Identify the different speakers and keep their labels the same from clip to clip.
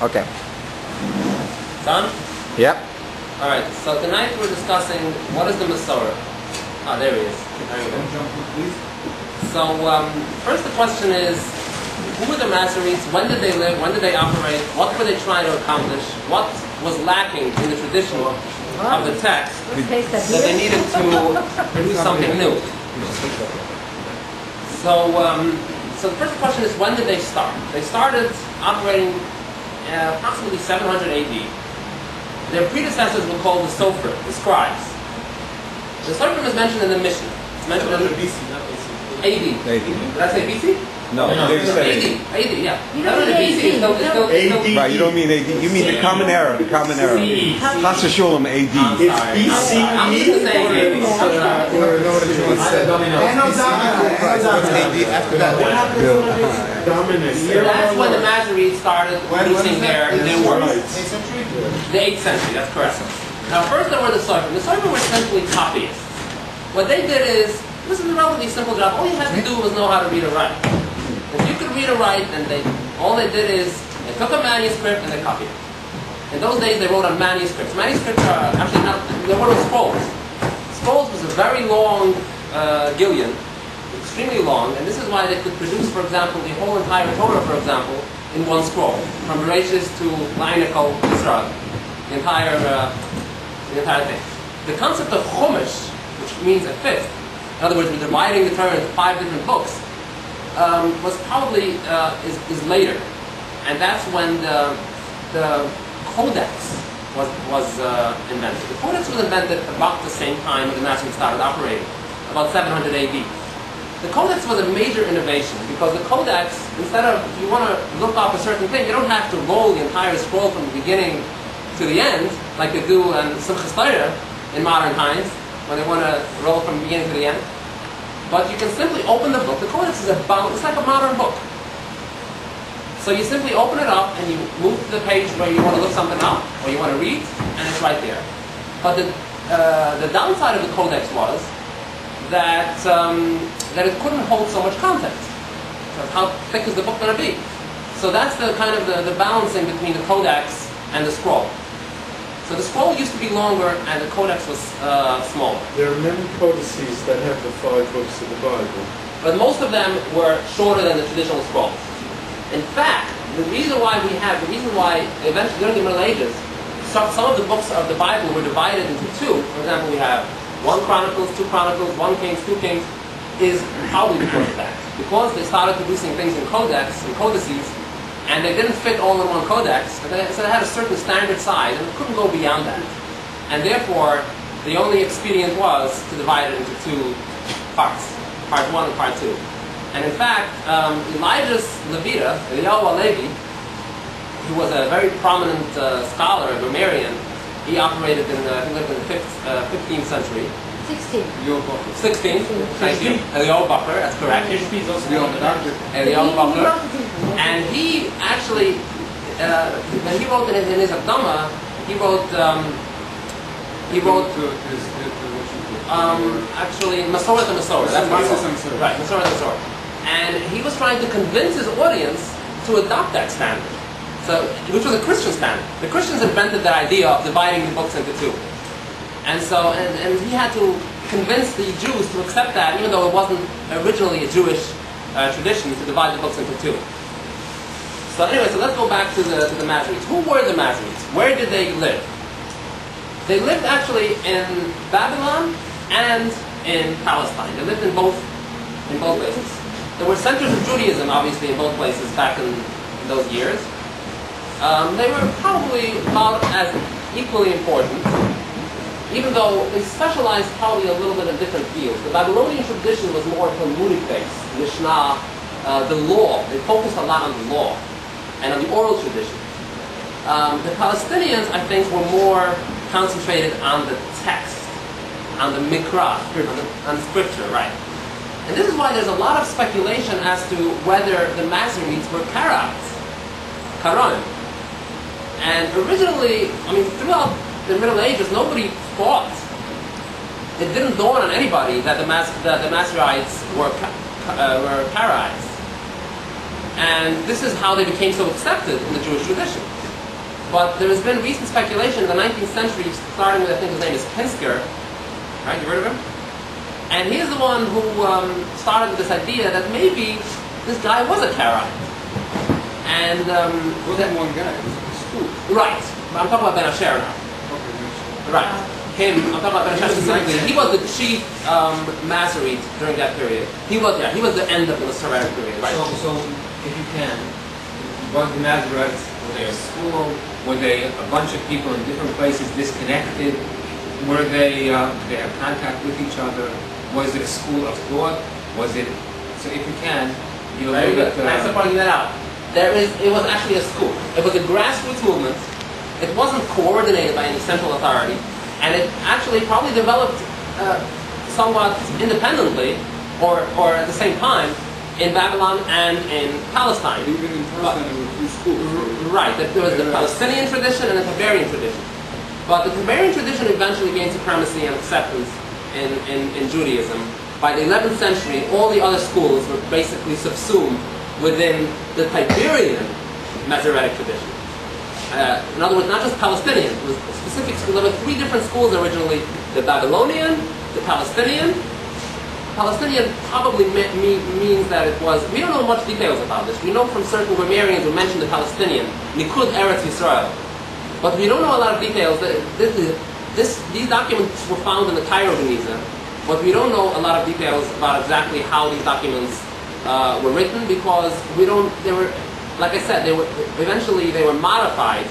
Speaker 1: Okay.
Speaker 2: Done?
Speaker 1: Yep.
Speaker 2: Alright, so tonight we're discussing what is the Masorah. Ah, there he is. There you go. So, first the question is, who were the Masoretes? When did they live? When did they operate? What were they trying to accomplish? What was lacking in the tradition of the text that they needed to produce something new? So, so the first question is, when did they start? They started operating approximately 700 AD. Their predecessors were called the Sofer, the scribes. The Sofer is mentioned in the Mishnah. It's mentioned in BC, not BC. AD. Did I say BC?
Speaker 1: No,
Speaker 2: AD, yeah.
Speaker 3: You don't mean AD.
Speaker 1: Right, you don't mean AD. You mean the common era. The common era. Chas v'sholem AD.
Speaker 2: It's BC. I'm just saying AD.
Speaker 1: After that.
Speaker 2: That's when the Masoretes started producing their works. The 8th century, that's correct. Now first there were the Sofer. The Sofer were simply copyists. What they did is, this is a relatively simple job. All you had to do was know how to read and write. If you could read or write, then all they did is they took a manuscript and they copied it. In those days, they wrote on manuscripts. Manuscripts are actually not, they were scrolls. Scrolls was a very long gillion, extremely long, and this is why they could produce, for example, the whole entire Torah, for example, in one scroll, from Bereshis to La'inekol Israel, the entire thing. The concept of Chumash, which means a fifth, in other words, we're dividing the Torah into 5 different books, was probably is later, and that's when the Codex was invented. The Codex was invented about the same time when the Masoretes started operating, about 700 AD. The Codex was a major innovation because the Codex, instead of, if you want to look up a certain thing, you don't have to roll the entire scroll from the beginning to the end like they do in Simchas Torah in modern times when they want to roll from the beginning to the end. But you can simply open the book. The Codex is it's like a modern book. So you simply open it up and you move to the page where you want to look something up or you want to read, and it's right there. But the downside of the Codex was that it couldn't hold so much content. So how thick is the book going to be? So that's the kind of the balancing between the Codex and the scroll. So the scroll used to be longer and the Codex was smaller.
Speaker 4: There are many codices that have the 5 books of the Bible.
Speaker 2: But most of them were shorter than the traditional scrolls. In fact, the reason why eventually during the Middle Ages, some of the books of the Bible were divided into 2. For example, we have 1 Chronicles, 2 Chronicles, 1 Kings, 2 Kings, is probably because of that. Because they started producing things in codex, in codices, and they didn't fit all in one codex, so they had a certain standard size, and it couldn't go beyond that. And therefore, the only expedient was to divide it into 2 parts, part 1 and part 2. And in fact, Elijah's Levita, Eliyahu HaLevi, who was a very prominent scholar, a grammarian, he operated he lived in the 15th century.
Speaker 3: 16.
Speaker 2: 16, thank you. Eliyahu Bakr, that's correct. Eliyahu Bakr. And he actually, when he wrote in his Abdama, he wrote actually Masoret and Masoret. That's right, Masoret and Masoret. And he was trying to convince his audience to adopt that standard, so which was a Christian standard. The Christians invented the idea of dividing the books into 2. And so, and he had to convince the Jews to accept that, even though it wasn't originally a Jewish tradition to divide the books into 2. So anyway, so let's go back to the Masoretes. Who were the Masoretes? Where did they live? They lived actually in Babylon and in Palestine. They lived in both places. There were centers of Judaism, obviously, in both places back in those years. They were probably about as equally important, even though they specialized probably a little bit in different fields. The Babylonian tradition was more Talmudic-based, Mishnah, the law. They focused a lot on the law and on the oral tradition. The Palestinians, I think, were more concentrated on the text, on the Mikra, on the scripture, right? And this is why there's a lot of speculation as to whether the Masoretes were Karaites, Karaim. And originally, I mean, throughout the Middle Ages, nobody thought, it didn't dawn on anybody that the Masoretes were Karaites. And this is how they became so accepted in the Jewish tradition. But there has been recent speculation in the 19th century, starting with, I think his name is Pinsker, right? You heard of him? And he is the one who started with this idea that maybe this guy was a Karaite. And
Speaker 4: It wasn't one guy, it was a school.
Speaker 2: right, I'm talking about Ben Asher now.
Speaker 4: Okay,
Speaker 2: Right. Him, I'm talking about Ben Asher specifically. He was the chief Masorete during that period. He was the end of the Masoretic period, right?
Speaker 3: So, if you can, was the Masoretes, were they a school? Were they a bunch of people in different places disconnected? Were they, did they have contact with each other? Was it a school of thought? Was it, so if you can, you
Speaker 2: Very good. Thanks for pointing that out. It was actually a school. It was a grassroots movement. It wasn't coordinated by any central authority, and it actually probably developed somewhat independently, or at the same time, in Babylon and in Palestine.
Speaker 4: Even in Palestine, there were two schools.
Speaker 2: Right. There was the Palestinian tradition and the Tiberian tradition. But the Tiberian tradition eventually gained supremacy and acceptance in Judaism. By the 11th century, all the other schools were basically subsumed within the Tiberian Masoretic tradition. In other words, not just Palestinian, it was a specific school. There were three different schools originally: the Babylonian, the Palestinian. Palestinian probably means that it was. We don't know much details about this. We know from certain grammarians who mention the Palestinian, Nikud Eretz Yisrael, but we don't know a lot of details. These documents were found in the Cairo Geniza, but we don't know a lot of details about exactly how these documents were written, because we don't. They were, like I said, eventually they were modified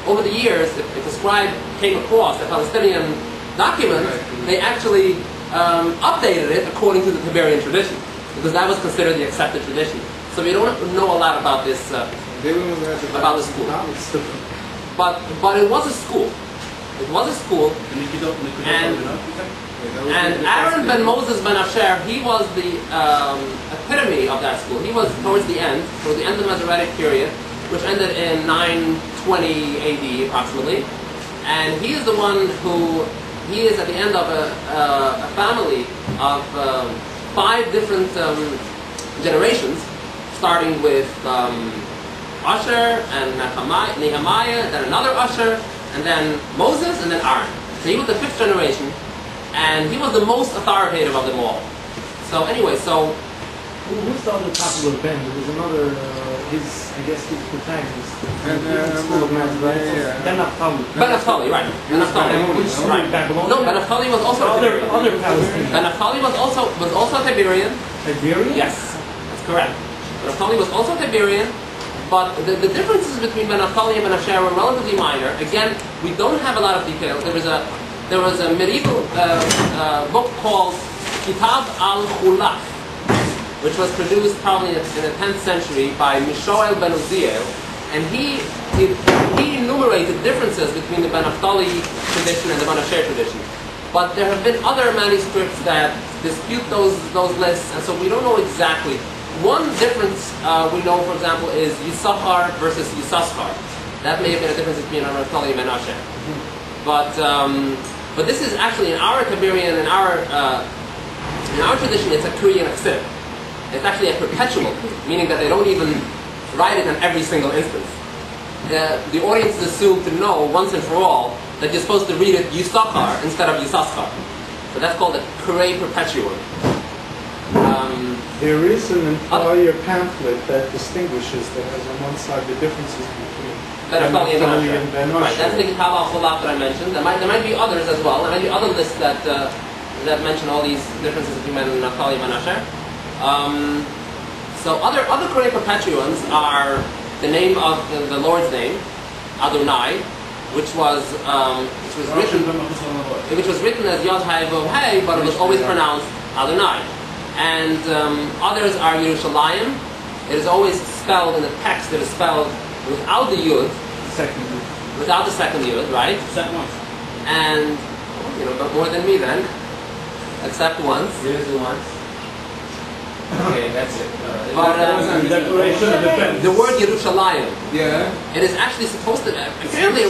Speaker 2: over the years. If a scribe came across a Palestinian document, they actually updated it according to the Tiberian tradition, because that was considered the accepted tradition. So we don't know a lot about this about the school. But it was a school. It was a school. And Aaron ben Moses ben Asher, he was the epitome of that school. He was towards the end of the Masoretic period, which ended in 920 AD approximately. And he is the one who, he is at the end of a family of 5 different generations, starting with Asher and Nehemiah, then another Asher, and then Moses, and then Aaron. So he was the 5th generation. And he was the most authoritative of them all. So anyway,
Speaker 5: who's the other popular Ben? There was another, I guess his protagonist. Ben Naphtali.
Speaker 2: Ben Naphtali, right. Ben Naphtali. Right. No, Ben Naphtali was also
Speaker 5: other Palestinian.
Speaker 2: Ben Naphtali was also Tiberian.
Speaker 5: Tiberian?
Speaker 2: Yes, that's correct. Ben Naphtali was also Tiberian, but the differences between Ben Naphtali and Ben Asher were relatively minor. Again, we don't have a lot of details. There was a medieval book called Kitab al-Khulaf, which was produced probably in the 10th century by Mishoel ben Uziel, and he enumerated differences between the Ben Naphtali tradition and the Ben Asher tradition. But there have been other manuscripts that dispute those lists, and so we don't know exactly. One difference we know, for example, is Yisachar versus Yisachar. That may have been a difference between Ben Naphtali and Ben Asher. But this is actually in our Tiberian, in our tradition, it's a Korean exhibit. It's actually a perpetual, meaning that they don't even write it in every single instance. The audience is assumed to know once and for all that you're supposed to read it Yisachar instead of Yisachar. So that's called a Korean perpetual.
Speaker 6: There is an entire pamphlet that distinguishes, that has on one side the differences between
Speaker 2: Ben Naphtali
Speaker 6: and Ben
Speaker 2: Right, that's the
Speaker 6: Asher.
Speaker 2: Kitab al-Khulaf that I mentioned. There might be others as well. There might be other lists that mention all these differences between Ben Naphtali and Ben Asher. So other Korean perpetuans are the name of the Lord's name, Adonai, which was written as Yod Hai Vav Hai, but it was always pronounced Adonai. And others are Yerushalayim. It is always spelled in the text. It is spelled without the Yud, without the second Yud, right?
Speaker 5: Except once.
Speaker 2: And but more than me then, except once.
Speaker 3: Here's the ones. Okay, that's it.
Speaker 2: But
Speaker 5: Declaration of Defense.
Speaker 2: the word Yerushalayim,
Speaker 4: Yeah.
Speaker 2: it is actually supposed to apparently